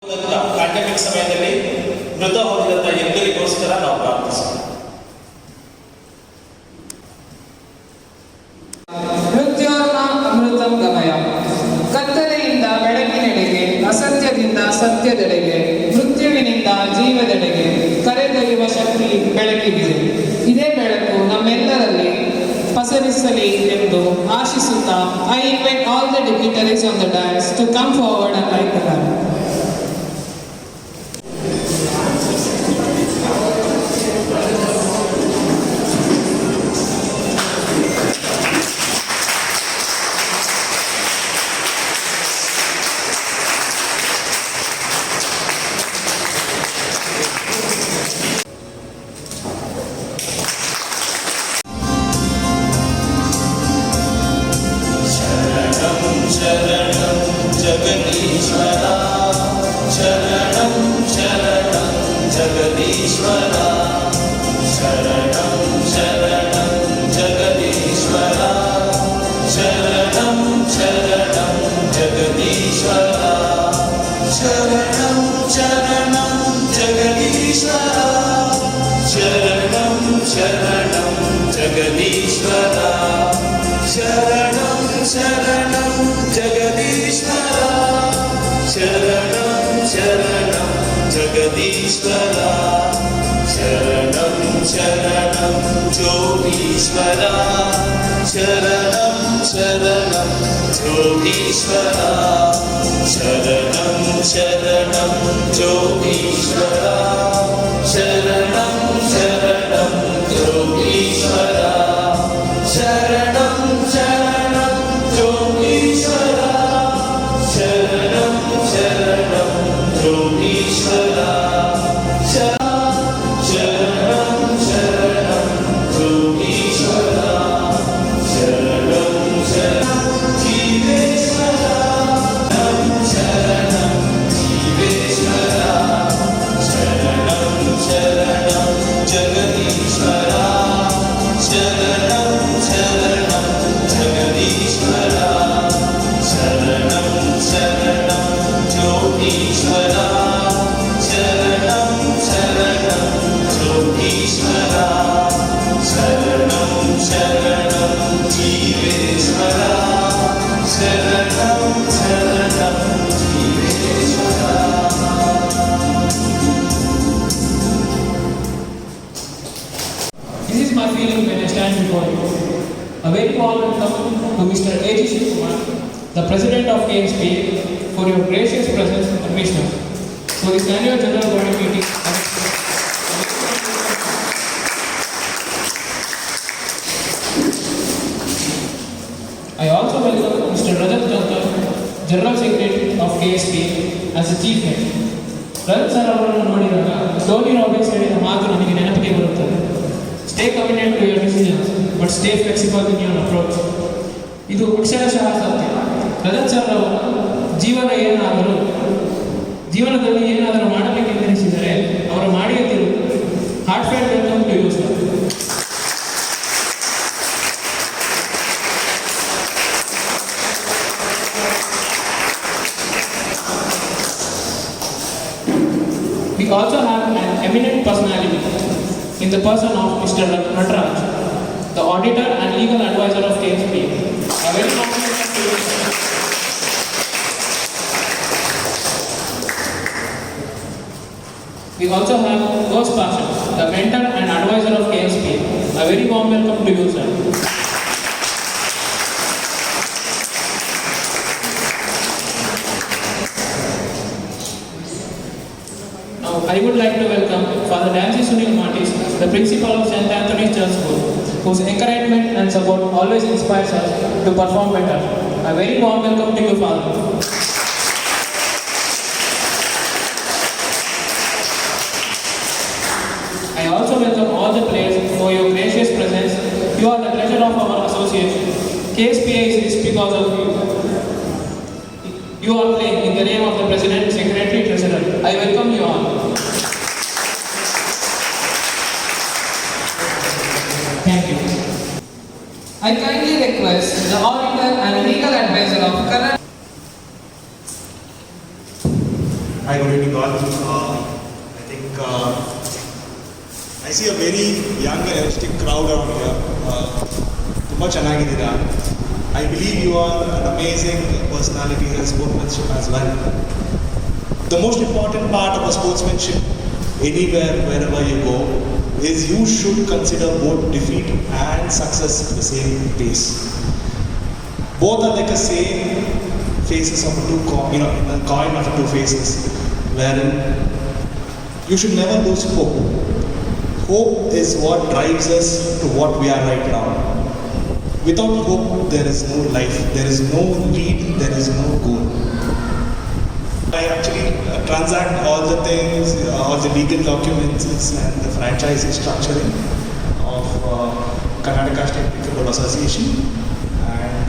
Pandemic ಸಮಯದಲ್ಲಿ ಮೃತ ಹೋಗಿದಂತ ಎಲ್ಲರಿಗೋಸ್ಕರ ನಾವು ಪ್ರಾರ್ಥಿಸೋಣ. ಅಮೃತಂ ಗಮಯ. ಕತ್ತಲೆಯಿಂದ ಬೆಳಕಿನೆಡೆಗೆ, ಅಸತ್ಯದಿಂದ ಸತ್ಯದೆಡೆಗೆ, ಮೃತ್ಯುವಿನಿಂದ ಜೀವದೆಡೆಗೆ ಕರೆದೊಯ್ಯುವ ಶಕ್ತಿ ಬೆಳಕಿಗಿದೆ. ಇದೇ ಬೆಳಕು ನಮ್ಮೆಲ್ಲರಲ್ಲಿ ಪಸರಿಸಲಿ ಎಂದು ಆಶಿಸುತ್ತಾ I invite all the dignitaries on the dais to come forward and light the lamp. जगदीश्वरा शरणं शरणं जगदीश्वरा शरणं शरणं जगदीश्वरा शरणं शरणं जगदीश्वरा शरणं शरणं जगदीश्वरा शरणं शरणं जगदीश्वरा शरणं शरणं जगदीश्वरा शरणं शरणं जगदीश्वरा शरणं शरणं जोगीश्वरा शरणं शरणं जोगीश्वरा शरणं शरणं जोगीश्वरा शरणं शरणं जोगीश्वरा शरणं शरणं जोगीश्वरा शरणं शरणं जोगीश्वरा शरणं शरणं जोगीश्वरा शरणं शरणं जीवेश्वरा शरणं जीवेश्वरा शरणं शरणं जगदीश्वरा शरणं शरणं जगदीश्वरा शरणं शरणं जोगीश्वरा शरणं शरणं जोगीश्वरा शरणं शरणं जीवेश्वरा शरणं शरणं जीवेश्वरा. This is my feeling when I stand before you. A very warm welcome to Mr. A.G. Shivakumar, the President of KSP, for your gracious presence and wisdom. For this annual general body meeting, I also welcome Mr. Rajat Thakur, General Secretary of KSP, as the Chief Head. Rajat sir ಅವರನ್ನು ನೋಡಿದಾಗ Tony Robbins ಹೇಳಿದ ಮಾತು ನನಗೆ ನೆನಪಿಗೆ ಬರುತ್ತದೆ. Stay committed to your decisions, but stay flexible in your approach. ಇದು ಅಕ್ಷರಶಃ ಸತ್ಯ. ರಜತ್ ಸರ್ ಅವರು ಜೀವನದಲ್ಲಿ ಏನಾದರೂ ಮಾಡಬೇಕೆಂದೆನಿಸಿದರೆ ಅವರು ಮಾಡಿಯೇ ತಿರುಗುತ್ತಾರೆ. Heartfelt welcome to you sir. We also have an eminent personality in the person of Mr. Nataraj, the auditor and legal advisor of KSP. A very compliment to you, sir. We also have Ghosh Pasha, the mentor and advisor of KSP. A very warm welcome to you, sir. Now, I would like to welcome Father Dancy Sunil Martis, the principal of St. Anthony's Church School, whose encouragement and support always inspires us to perform better. A very warm welcome to you, Father. I also welcome all the players for your gracious presence. You are the treasure of our association. KSPA is this because of you. You are playing in the name of the President, Secretary, Treasurer. I welcome you all. Thank you. I kindly request the auditor and legal advisor of Kannada. I would evening all. I think I see a very young and energetic crowd around here. ತುಂಬ ಚೆನ್ನಾಗಿದ್ದೀರಾ. I believe you are an amazing personality and sportsmanship as well. The most important part of a sportsmanship, anywhere, wherever you go, is you should consider both defeat and success at the same pace. Both are like the same faces of a coin of two faces, wherein you should never lose hope. Hope is what drives us to what we are right now. Without hope, there is no life, there is no lead, there is no goal. I actually transact all the things, all the legal documents and the franchising structuring of Karnataka State Pickleball Association, and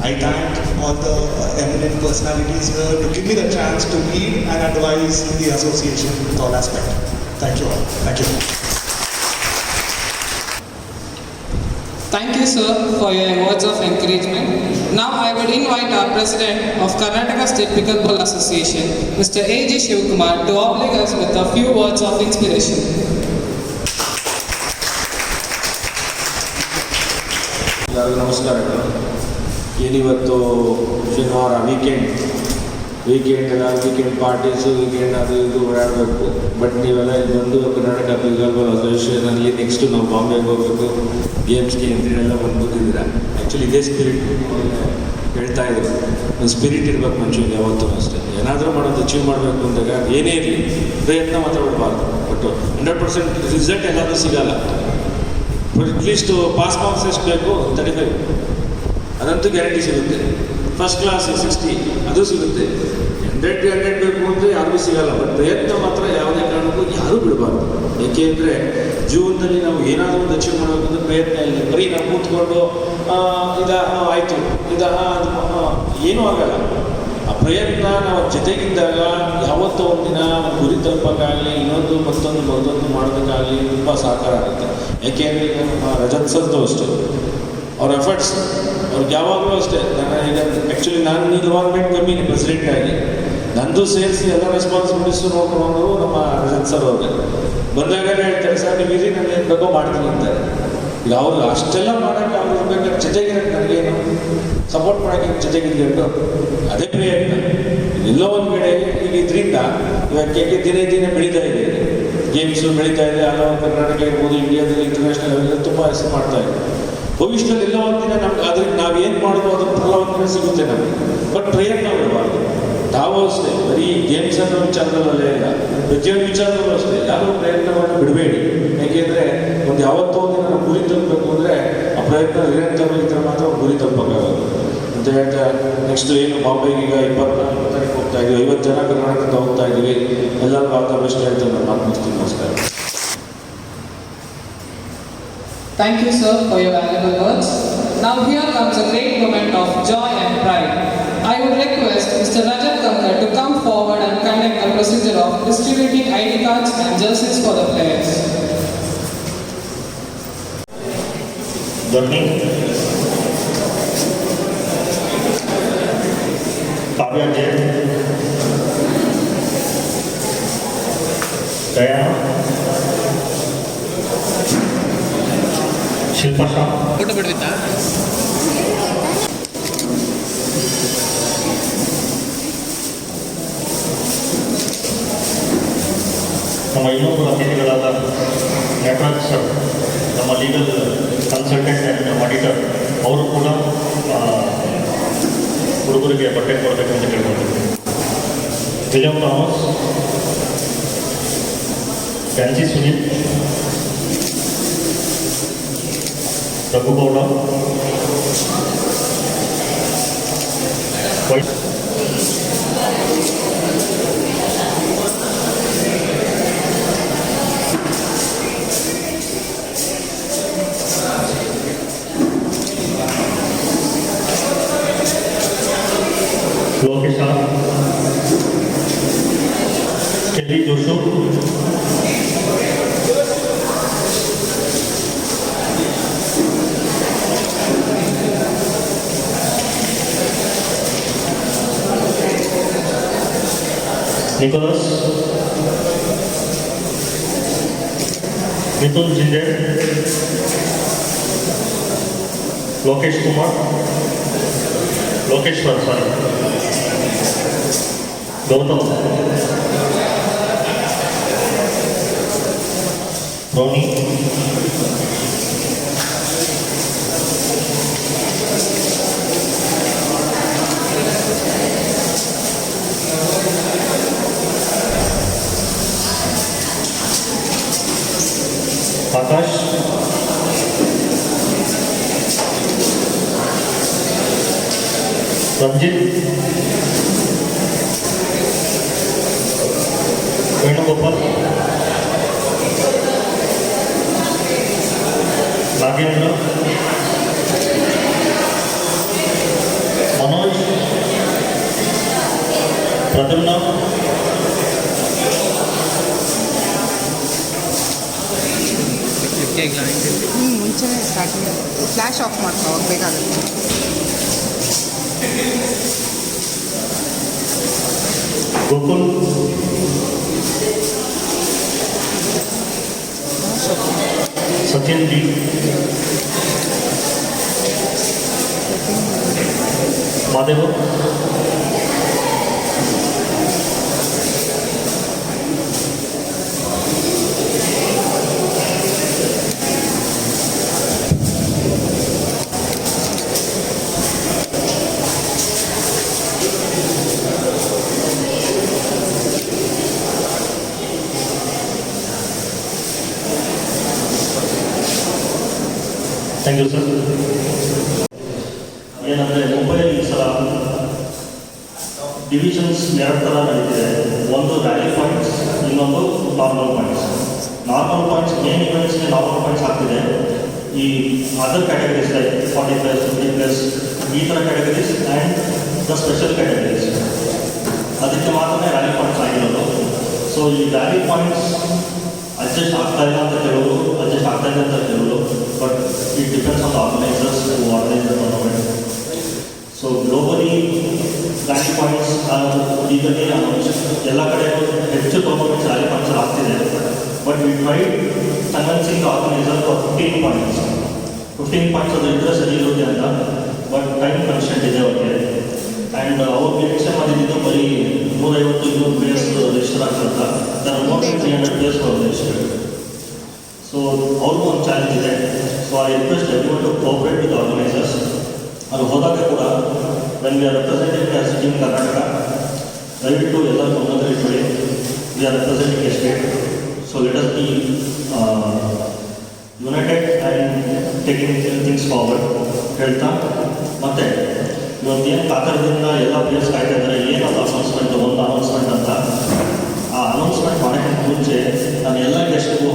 I thank all the eminent personalities here to give me the chance to lead and advise the association with all aspects. Thank you all. Thank you. Thank you, sir, for your words of encouragement. Now I would invite our President of Karnataka State Pickleball Association, Mr. A.J. Shivakumar, to oblige us with a few words of inspiration. ನಮಸ್ಕಾರಗಳು. ಏನಿವತ್ತು ಶನಿವಾರ weekend parties weekend ಅದು ಇದು ಓಡಾಡಬೇಕು. But ನೀವೆಲ್ಲ ಇಲ್ಲಿ ಬಂದು Karnataka ಪಿಕಲ್ಬಾಲ್ ಅಸೋಸಿಯೇಷನಲ್ಲಿ next ನಾವು ಬಾಂಬೆಗೆ ಹೋಗಬೇಕು ಗೇಮ್ಸ್ಗೆ ಅಂತೇಳೆಲ್ಲ ಬಂದ್ಬಿಟ್ಟಿದ್ದೀರಾ. ಆ್ಯಕ್ಚುಲಿ ಇದೇ ಸ್ಪಿರಿಟ್ ಹೇಳ್ತಾ ಇದ್ರು. ಒಂದು ಸ್ಪಿರಿಟ್ ಇರ್ಬೇಕು ಮನುಷ್ಯನಿಗೆ ಯಾವತ್ತೂ ಅಷ್ಟೇ. ಏನಾದರೂ ಮಾಡೋದು ಅಚೀವ್ ಮಾಡಬೇಕು ಅಂದಾಗ ಏನೇ ಇರಲಿ ಪ್ರಯತ್ನ ಮಾತ್ರ ಬಿಡಬಾರ್ದು. ಬಟ್ 100% ರಿಸಲ್ಟ್ ಎಲ್ಲಾದರೂ ಸಿಗಲ್ಲ. ಬಟ್ ಅಟ್ಲೀಸ್ಟು ಪಾಸ್ ಮಾರ್ಕ್ಸ್ ಎಷ್ಟು ಬೇಕು 35 ಅದಂತೂ ಗ್ಯಾರಂಟಿ ಸಿಗುತ್ತೆ. ಫಸ್ಟ್ ಕ್ಲಾಸ್ 60 ಅದು ಸಿಗುತ್ತೆ. 100 ಬೇಕು ಅಂದರೆ ಯಾರಿಗೂ ಸಿಗಲ್ಲ. ಬಟ್ ಪ್ರಯತ್ನ ಮಾತ್ರ ಯಾವುದೇ ಕಾರಣಕ್ಕೂ ಯಾರೂ ಬಿಡಬಾರ್ದು. ಏಕೆಂದರೆ ಜೀವನದಲ್ಲಿ ನಾವು ಏನಾದರೂ ಒಂದು ಅಚೀವ್ ಮಾಡಬೇಕಂದ್ರೆ ಪ್ರಯತ್ನ ಇಲ್ಲ. ಬರೀ ನಾವು ಕೂತ್ಕೊಂಡು ಆಯಿತು ಏನೂ ಆಗಲ್ಲ. ಆ ಪ್ರಯತ್ನ ನಾವು ಜೊತೆಗಿದ್ದಾಗ ಯಾವತ್ತೋ ಒಂದಿನ ಒಂದು ಗುರಿ ತಲುಪಕ್ಕಾಗಲಿ ಮತ್ತೊಂದು ಮಾಡೋದಕ್ಕಾಗಲಿ ತುಂಬ ಸಹಕಾರ ಆಗುತ್ತೆ. ಏಕೆಂದರೆ ಈಗ ನಮ್ಮ ರಜತ್ ಸರ್ದು ಅಷ್ಟೇ, ಅವ್ರ ಎಫರ್ಟ್ಸ್ ಅವ್ರಿಗೆ ಯಾವಾಗಲೂ ಅಷ್ಟೇ. ಆ್ಯಕ್ಚುಲಿ ನಾನು ಇನ್ವಾಲ್ವ್ಮೆಂಟ್ ಕಮ್ಮಿನೇ ಪ್ರೆಸಿಡೆಂಟ್ ಆಗಿ, ನಂದು ಸೇರಿಸಿ ಎಲ್ಲ ರೆಸ್ಪಾನ್ಸಿಬಿಲಿಟೀಸು ನೋಡ್ಕೊಂಡು ನಮ್ಮ ರಜತ್ ಸರ್ ಅವ್ರಿಗೆ ಬಂದಾಗಲೇ ಹೇಳ್ತಾರೆ, ಸರ್ ನೀವು ಇರಿ ನಾನು ಏನು ಬೇಕೋ ಮಾಡ್ತೀನಿ ಅಂತಾರೆ. ಈಗ ಅವರು ಅಷ್ಟೆಲ್ಲ ಮಾಡೋಕ್ಕೆ ಅವ್ರು ಇರ್ಬೇಕಾದ್ರೆ ಜೊತೆಗಿರೋಕ್ಕೆ ನನಗೇನು ಸಪೋರ್ಟ್ ಮಾಡೋಕ್ಕೆ ಜೊತೆಗಿರ್ಬೇಕು. ಅದೇ ಪ್ರಯತ್ನ. ಎಲ್ಲೋ ಒಂದು ಕಡೆ ಈಗ ಇದರಿಂದ ಇವಾಗ ದಿನೇ ಬೆಳೀತಾ ಇದೆ, ಗೇಮ್ಸು ಬೆಳೀತಾ ಇದೆ. ಹಲವು ಕರ್ನಾಟಕ ಇರ್ಬೋದು, ಇಂಡಿಯಾದಲ್ಲಿ ಇಂಟರ್ನ್ಯಾಷನಲ್ ಲೆವೆಲ್ ತುಂಬ ಹೆಸರು ಮಾಡ್ತಾ ಇದೆ. ಭವಿಷ್ಯದಲ್ಲಿ ಎಲ್ಲೋ ಒಂದಿನ ನಮ್ಗೆ ಅದಕ್ಕೆ ನಾವೇನು ಮಾಡೋದು ಅದ್ರ ಫಲ ಒಂದಿನ ಸಿಗುತ್ತೆ ನಮಗೆ. ಬಟ್ ಪ್ರಯತ್ನ ಬಿಡಬಾರ್ದು. ನಾವು ಅಷ್ಟೇ ಬರೀ ಗೇಮ್ಸ್ ಅನ್ನೋ ವಿಚಾರದಲ್ಲೇ ಇಲ್ಲ, ಪ್ರತಿಯೊಂದು ವಿಚಾರದಲ್ಲೂ ಅಷ್ಟೇ ಯಾರೂ ಪ್ರಯತ್ನವನ್ನು ಬಿಡಬೇಡಿ. ಯಾಕೆಂದರೆ ಒಂದು ಯಾವತ್ತೋ ಒಂದಿನ ನಾವು ಗುರಿ ತಲುಪಬೇಕು ಅಂದರೆ ಆ ಪ್ರಯತ್ನ ನಿರಂತರವಾಗಿದ್ದರೆ ಮಾತ್ರ ಗುರಿ ತಲುಪಕ್ಕಾಗೋದು ಅಂತ ಹೇಳ್ತಾ, ನೆಕ್ಸ್ಟ್ ಏನು ಬಾಂಬೆಗೆ ಈಗ 24 ತಾರೀಕು ಹೋಗ್ತಾ ಇದ್ದೀವಿ. 50 ಜನ ಕರ್ನಾಟಕದಿಂದ ಹೋಗ್ತಾ ಇದ್ದೀವಿ. ಎಲ್ಲರಿಗೂ ಆಲ್ ದ ಬೆಸ್ಟ್ ಹೇಳ್ತಾ ನಾನು ಮಾತನಾಡ್ತೀನಿ. ನಮಸ್ಕಾರ. Thank you, sir, for your valuable words. Now here comes a great moment of joy and pride. I would request Mr. Rajat Kankar to come forward and conduct the procedure of distributing ID cards and jerseys for the players. Dhoni, Kavya Jain, Diana, Shilpa Shah, photo ಬಿಡ್ಬಿತ್ತಾ? ನಮ್ಮ ಇನ್ನೊಬ್ಬರು ಅತಿಥಿಗಳಾದ Nataraj sir, ನಮ್ಮ legal consultant and auditor, ಅವರು ಕೂಡ ಹುಡುಗರಿಗೆ ಬಟ್ಟೆ ಕೊಡಬೇಕಂತ ಕೇಳ್ಕೊಂಡಿದ್ದೆ. Vijay Thomas, fancy Sunil, Raghugowda, white Lokesha, Kelly Josh, Nicholas, Mithun Jinde, Lokesh Kumar, Lokeshwar, sorry, Gautam, Roni, Akash, Ranjit, Venugopal, Nagendra, Manoj, Pradyumna, ಮುಂಚೆನೇ ಸ್ಟಾರ್ಟಿಂಗ್ ಫ್ಲ್ಯಾಶ್ ಆಫ್ ಮಾಡ್ತಾ ಹೋಗ್ಬೇಕಾಗುತ್ತೆ. Gokul, Satyan Ji, Madheva, thank you sir. ಏನಂದರೆ ಮುಂಬೈಯಲ್ಲಿ ಈ ಸಲ ಡಿವಿಷನ್ಸ್ ಎರಡು ಥರ ನಡೀತಿದೆ. ಒಂದು ರ್ಯಾಲಿ ಪಾಯಿಂಟ್ಸ್, ಇನ್ನೊಂದು normal points. Normal points main ಇವೆಂಟ್ಸ್ಗೆ ನಾರ್ಮಲ್ ಪಾಯಿಂಟ್ಸ್ ಆಗ್ತಿದೆ. ಈ ಅದರ್ ಕ್ಯಾಟಗರೀಸ್ ಲೈಕ್ 40+, 50+, ಈ ಥರ categories and the special categories ಅದಕ್ಕೆ ಮಾತ್ರ ರ್ಯಾಲಿ ಪಾಯಿಂಟ್ಸ್ ಆಗಿರೋದು. ಸೊ ಈ ರ್ಯಾಲಿ ಪಾಯಿಂಟ್ಸ್ ಅಡ್ಜಸ್ಟ್ ಆಗ್ತಾ ಇಲ್ಲ ಅಂತ ಕೆಲವರು, ಅಡ್ಜಸ್ಟ್ ಆಗ್ತಾ ಇದೆ ಅಂತ ಕೆಲವರು, but it depends on the organisers to organise the tournament. So globally rally points ಈಗಲೇ ಎಲ್ಲ ಕಡೆ ಹೆಚ್ಚು ಟೂರ್ನಮೆಂಟ್ಸ್ ರ್ಯಾಲಿ ಪಾಯಿಂಟ್ಸ್ ಆಗ್ತಿದೆ. But we try convincing the organiser for 15 points. 15 points ಅದು ಇದ್ದರೆ ಸರಿ ಇರುತ್ತೆ ಅಂತ, ಬಟ್ ಟೈಮ್ ಕನ್ಸ್ಟೆಂಟ್ ಇದೆ ಅವ್ರಿಗೆ. ಆ್ಯಂಡ್ ಅವ್ರಿಗೆ ಎಕ್ಸ್ಟೆಂಡ್ ಮಾಡಿದ್ದು ಬರೀ 150-200 ಪ್ಲೇಯರ್ಸ್ ರಿಜಿಸ್ಟರ್ ಆಗ್ತಂತ, there are more than 300 players for registered. So ಅವ್ರಿಗೂ ಒಂದು ಚಾಲೆಂಜ್ ಇದೆ. So I request everyone to cooperate with organisers. ಅದು ಹೋದಾಗ ಕೂಡ when we are representing as team Karnataka, ದಯವಿಟ್ಟು ಎಲ್ಲ ಗಮನದಲ್ಲಿ ಇಟ್ಕೊಳ್ಳಿ. We are representing a state. So let us be united and taking things forward ಹೇಳ್ತಾ, ಮತ್ತು ಇವತ್ತೇನು ಕಾತರದಿಂದ ಎಲ್ಲ ಪ್ಲೇಯರ್ಸ್ ಕಾಯ್ತಾ ಇದ್ದಾರೆ, ಏನದು ಅನೌನ್ಸ್ಮೆಂಟ್, ಒಂದು ಅನೌನ್ಸ್ಮೆಂಟ್ ಅಂತ. ಆ ಅನೌನ್ಸ್ಮೆಂಟ್ ಮಾಡೋಕ್ಕಿಂತ ಮುಂಚೆ ನಾನು ಎಲ್ಲ ಗೆಸ್ಟ್ಗೂ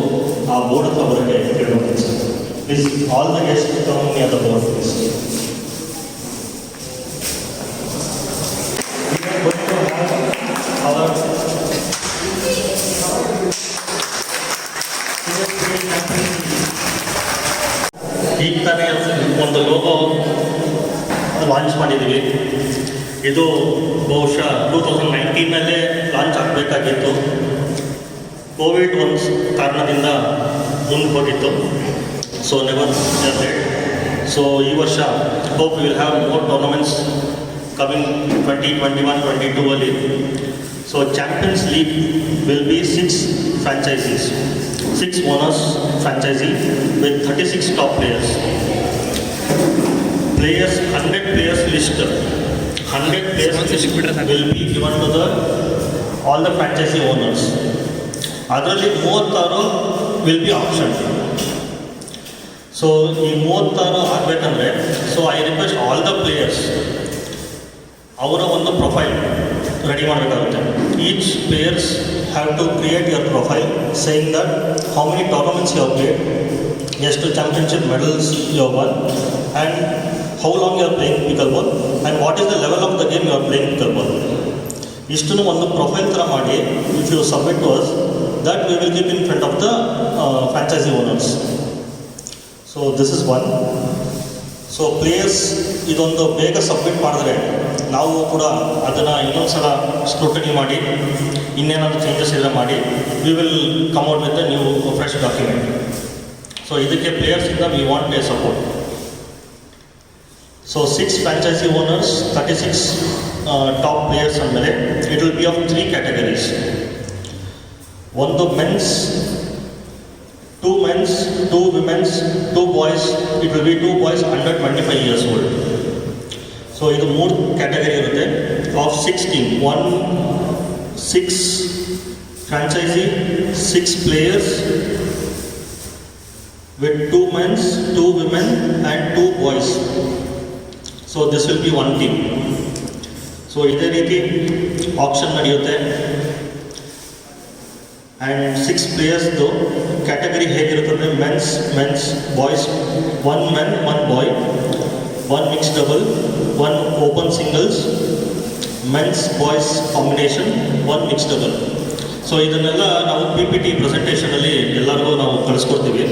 ಆ ಬೋರ್ಡ್ ಹತ್ರ ಬರೋಕ್ಕೆ ಕೇಳ್ಕೊತೀನಿ sir. Please all the guest come near the board please. ಈಗ ತಾನೇ ಒಂದು ಲೋಗೋ ಲಾಂಚ್ ಮಾಡಿದ್ದೀವಿ. ಇದು ಬಹುಶಃ 2019ನಲ್ಲೇ ಲಾಂಚ್ ಆಗಬೇಕಾಗಿತ್ತು. ಕೋವಿಡ್ ಒಂದು ಕಾರಣದಿಂದ ಮುಂದೆ ಹೋಗಿತ್ತು. So never late. ಸೊ ಈ ವರ್ಷ hope will have more tournaments coming 2021-22 ಅಲ್ಲಿ. So champions league will be 6 franchises, 6 owners franchise with 36 top players. Players, 100 players list, 100 players list will be given to all the franchisee owners. ಅದರಲ್ಲಿ 36 will be auctioned. So ಈ 36 ಆಗಬೇಕಂದ್ರೆ, so I request all the players ಅವರ ಒಂದು profile ready ಮಾಡಬೇಕಾಗುತ್ತೆ. Each players have to create your profile saying that how many tournaments you have played, ಎಷ್ಟು championship medals you have won, and how long you are playing pickleball and what is the level of the game you are playing pickleball. ಇಷ್ಟನ್ನು ಒಂದು profile ಥರ ಮಾಡಿ if you submit to us, that we will keep in front of the franchise owners. So this is one. So players ಇದೊಂದು ಬೇಗ submit ಮಾಡಿದ್ರೆ ನಾವು ಕೂಡ ಅದನ್ನು ಇನ್ನೊಂದು ಸಲ ಸ್ಕ್ರೂಟನಿ ಮಾಡಿ ಇನ್ನೇನಾದರೂ ಚೇಂಜಸ್ ಇದ್ರೆ ಮಾಡಿ we will come out with the new fresh document. So ಇದಕ್ಕೆ ಪ್ಲೇಯರ್ಸಿಂದ we want a support. So 6 franchisee owners, 36 top players ಅಂದಮೇಲೆ it will be of 3 categories. ಒಂದು men's, 2 men's, 2 women's, 2 boys. It will be 2 boys under 25 years old. So ಇದು 3 category ಇರುತ್ತೆ. Of 6 team, 6 franchisee, 6 players with 2 men's, 2 women and 2 boys. So this will be one team. So ಇದೇ ರೀತಿ option ನಡೆಯುತ್ತೆ. And 6 ಪ್ಲೇಯರ್ಸ್ದು category ಹೇಗಿರುತ್ತದೆ, men's boys, 1 men 1 boy, 1 mixed double, 1 open singles, men's boys combination, 1 mixed double. So ಇದನ್ನೆಲ್ಲ ನಾವು PPT ಪ್ರೆಸೆಂಟೇಷನಲ್ಲಿ ಎಲ್ಲರಿಗೂ ನಾವು ಕಳಿಸ್ಕೊಡ್ತೀವಿ.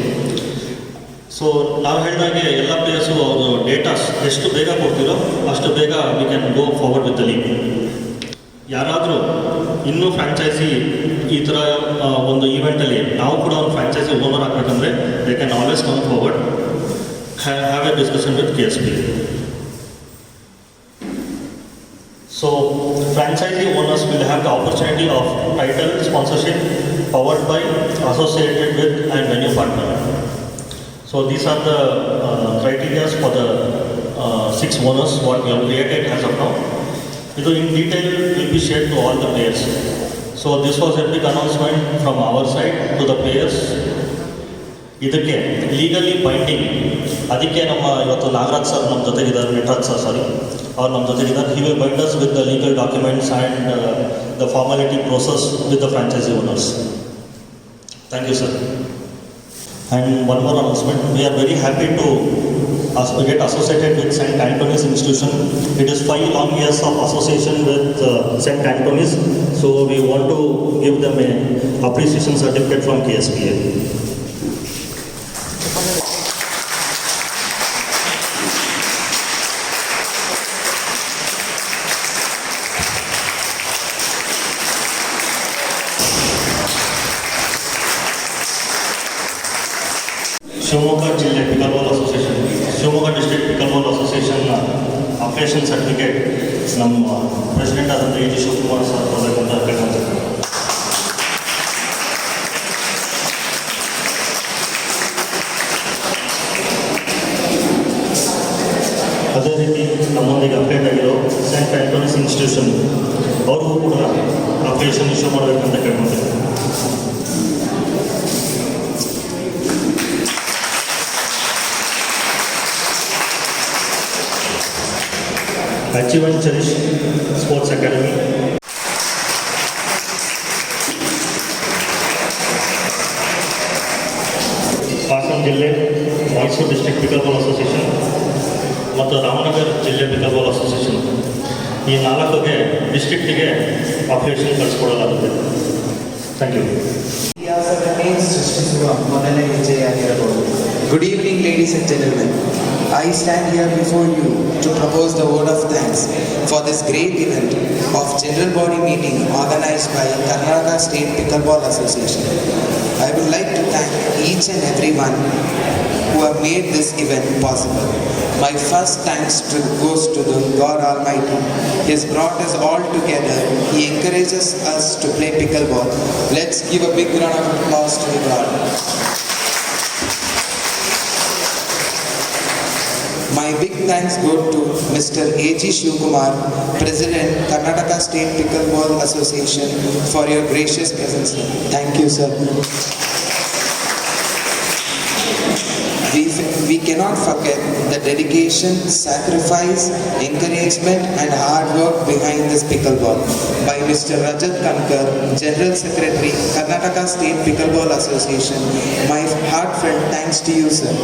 So ನಾವು ಹೇಳಿದಾಗೆ ಎಲ್ಲ ಪ್ಲೇಯರ್ಸು ಅವರು ಡೇಟಾಸ್ ಎಷ್ಟು ಬೇಗ ಕೊಡ್ತೀರೋ ಅಷ್ಟು ಬೇಗ we can go forward with the league. ಯಾರಾದರೂ ಇನ್ನೂ ಫ್ರಾಂಚೈಸಿ ಈ ಥರ ಒಂದು ಈವೆಂಟಲ್ಲಿ ನಾವು ಕೂಡ ಒಂದು ಫ್ರಾಂಚೈಸಿ ಓನರ್ ಆಗಬೇಕಂದ್ರೆ they can always come forward, have a discussion with KSP. So franchise owners will have the opportunity of title sponsorship powered by associated with and venue partner. So these are the criteria for the 6 owners what we have created as of now. It in detail will be shared to all the players. So this was a big announcement from our side to the players. ಇದಕ್ಕೆ legally binding, ಅದಕ್ಕೆ ನಮ್ಮ ಇವತ್ತು Nagaraj sir ನಮ್ಮ ಜೊತೆಗಿದ್ದಾರೆ, Nataraj sir sorry ಅವ್ರು ನಮ್ಮ ಜೊತೆಗಿದ್ದಾರೆ. He will bind us with the legal documents and the formality process with the franchise owners. Thank you sir. And one more announcement, we are very happy to get associated with St. Anthony's Institution. It is 5 long years of association with St. Anthony's, so we want to give them a appreciation certificate from KSPA. Shivamogga ಜಿಲ್ಲೆ pickleball association, Shivamogga district pickleball ಅಸೋಸಿಯೇಷನ್ನ application certificate ನಮ್ಮ president ಆದಂಥ AG Shivakumar sir ಕೊಡಬೇಕಂತ ಕೇಳ್ಕೊಂತಾರೆ. ಅದೇ ರೀತಿ ನಮ್ಮೊಂದಿಗೆ update ಆಗಿರೋ ಸೆಂಟ್ ಆಂಟೋನಿಸ್ ಇನ್ಸ್ಟಿಟ್ಯೂಷನ್ ಅವ್ರಿಗೂ ಕೂಡ ಅಪ್ಲಿಕೇಶನ್ ಇಶ್ಯೂ ಮಾಡಬೇಕಂತ ಕೇಳ್ಕೊಂತಾರೆ. Achieve and Cherish Sports Academy. Hassan ಜಿಲ್ಲೆ ಮೈಸೂರು ಡಿಸ್ಟ್ರಿಕ್ಟ್ ಪಿಕಲ್ಬಾಲ್ ಅಸೋಸಿಯೇಷನ್ ಮತ್ತು ರಾಮನಗರ ಜಿಲ್ಲೆ ಪಿಕಲ್ಬಾಲ್ ಅಸೋಸಿಯೇಷನ್, ಈ 4ಗೆ ಡಿಸ್ಟ್ರಿಕ್ಟಿಗೆ ಅಪ್ಲಿಕೇಶನ್ ಕಳಿಸ್ಕೊಡಲಾಗುತ್ತೆ. Thank you. Good evening, ladies and gentlemen. I stand here before you to propose the word of thanks for this great event of general body meeting organized by Karnataka State Pickleball Association. I would like to thank each and everyone who have made this event possible. My first thanks goes to the God Almighty. He has brought us all together. He encourages us to play pickleball. Let's give a big round of applause to the God. My big thanks go to Mr. AG Shivkumar, President, Karnataka State Pickleball Association, for your gracious presence. Thank you, sir. We cannot forget the dedication, sacrifice, encouragement and hard work behind this pickleball by Mr. Rajat Kankar, General Secretary, Karnataka State Pickleball Association. My heartfelt thanks to you, sir.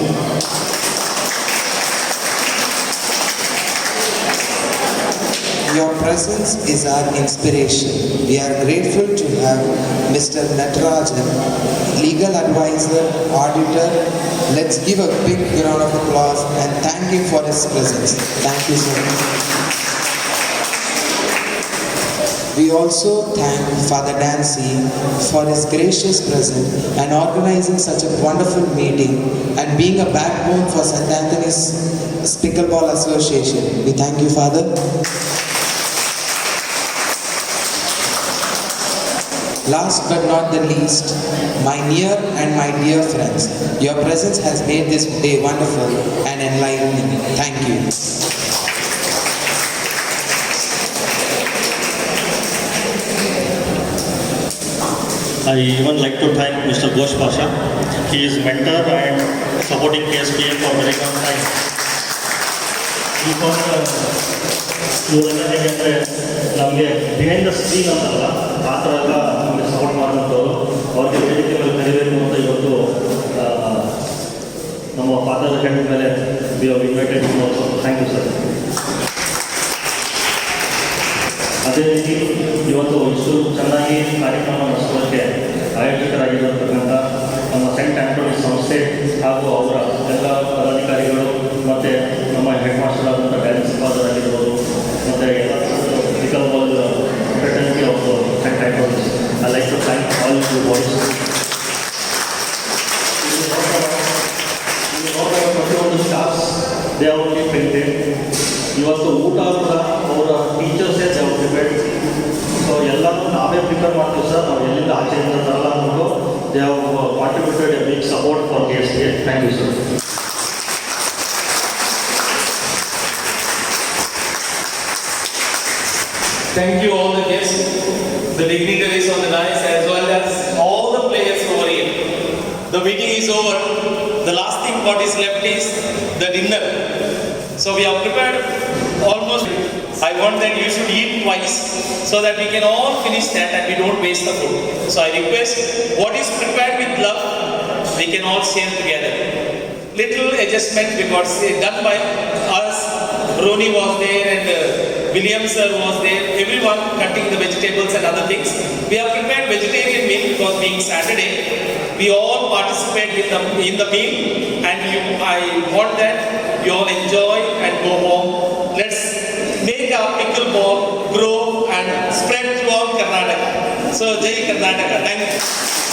Your presence is our inspiration. We are grateful to have Mr. Natarajan, legal advisor, auditor. Let's give a big round of applause and thank him for his presence. Thank you so much. We also thank Father Dancy for his gracious presence and organizing such a wonderful meeting and being a backbone for St. Anthony's Pickleball Association. We thank you, Father. Last but not the least, my near and my dear friends, your presence has made this day wonderful and enlightening. Thank you. I even like to thank Mr. Ghosh Pasha. He is mentor and supporting KSPA for very long time. ಇವರೆಲ್ಲ ಹೇಗೆಂದರೆ ನಮಗೆ behind the screen ಅಂತಲ್ಲ ಆ ಥರ ಎಲ್ಲ ನಮಗೆ support ಮಾಡುವಂಥವ್ರು ಅವ್ರಿಗೆ ವೇದಿಕೆ ಮೇಲೆ ಕರಿಬೇಕು ಅಂತ ಇವತ್ತು ನಮ್ಮ ಫಾದರ್ ಹೇಳಿದ ಮೇಲೆ we have invited also. Thank you sir. ಅದೇ ರೀತಿ ಇವತ್ತು ಇಷ್ಟು ಚೆನ್ನಾಗಿ ಕಾರ್ಯಕ್ರಮ ನಡೆಸೋದಕ್ಕೆ ಆಯೋಜಕರಾಗಿರತಕ್ಕಂಥ ನಮ್ಮ ಸೆಂಟ್ ಆಂಟೋನಿ ಸಂಸ್ಥೆ ಹಾಗೂ ಅವರ ಎಲ್ಲ ಪದಾಧಿಕಾರಿಗಳು ಮತ್ತು ನಮ್ಮ ಹೆಡ್ ಮಾಸ್ಟರ್ ಆದಂಥ ಡ್ಯಾನ್ಸ್ ಫಾದರ್ ಆಗಿರ್ಬೋದು ಮತ್ತು ಎಲ್ಲ pickleball fraternity of saint Antony. I like to thank all you boys. ಪ್ರತಿಯೊಂದು staffs they are only painted. ಇವತ್ತು ಊಟ ಕೂಡ ಅವರ ಟೀಚರ್ಸೇ ದೇ ಆರ್ ಪ್ರಿಪೇರ್ಡ್. ಸೊ ಎಲ್ಲನೂ ನಾವೇ ಪ್ರಿಪೇರ್ ಮಾಡ್ತೀವಿ ಸರ್, ನಾವು ಎಲ್ಲಿಂದ ಆಚೆಯಿಂದ ತರಲ್ಲ ಅಂದ್ಬಿಟ್ಟು they have contributed a big support for KSPA. Thank you sir. Thank you all the guests, the dignitaries on the dais, as well as all the players over here. The meeting is over. The last thing what is left is the dinner. So we have prepared almost. I want that you should eat twice so that we can all finish that and we don't waste the food. So I request what is prepared with love, we can all share together. Little adjustment because done by us. Roni was there and William sir was there. Everyone cutting the vegetables and other things. We have prepared vegetarian meal because being Saturday, we all participate in the meal, and I want that you all enjoy and go home. Let's make our pickleball grow and spread throughout Karnataka. So Jai Karnataka. Thank you.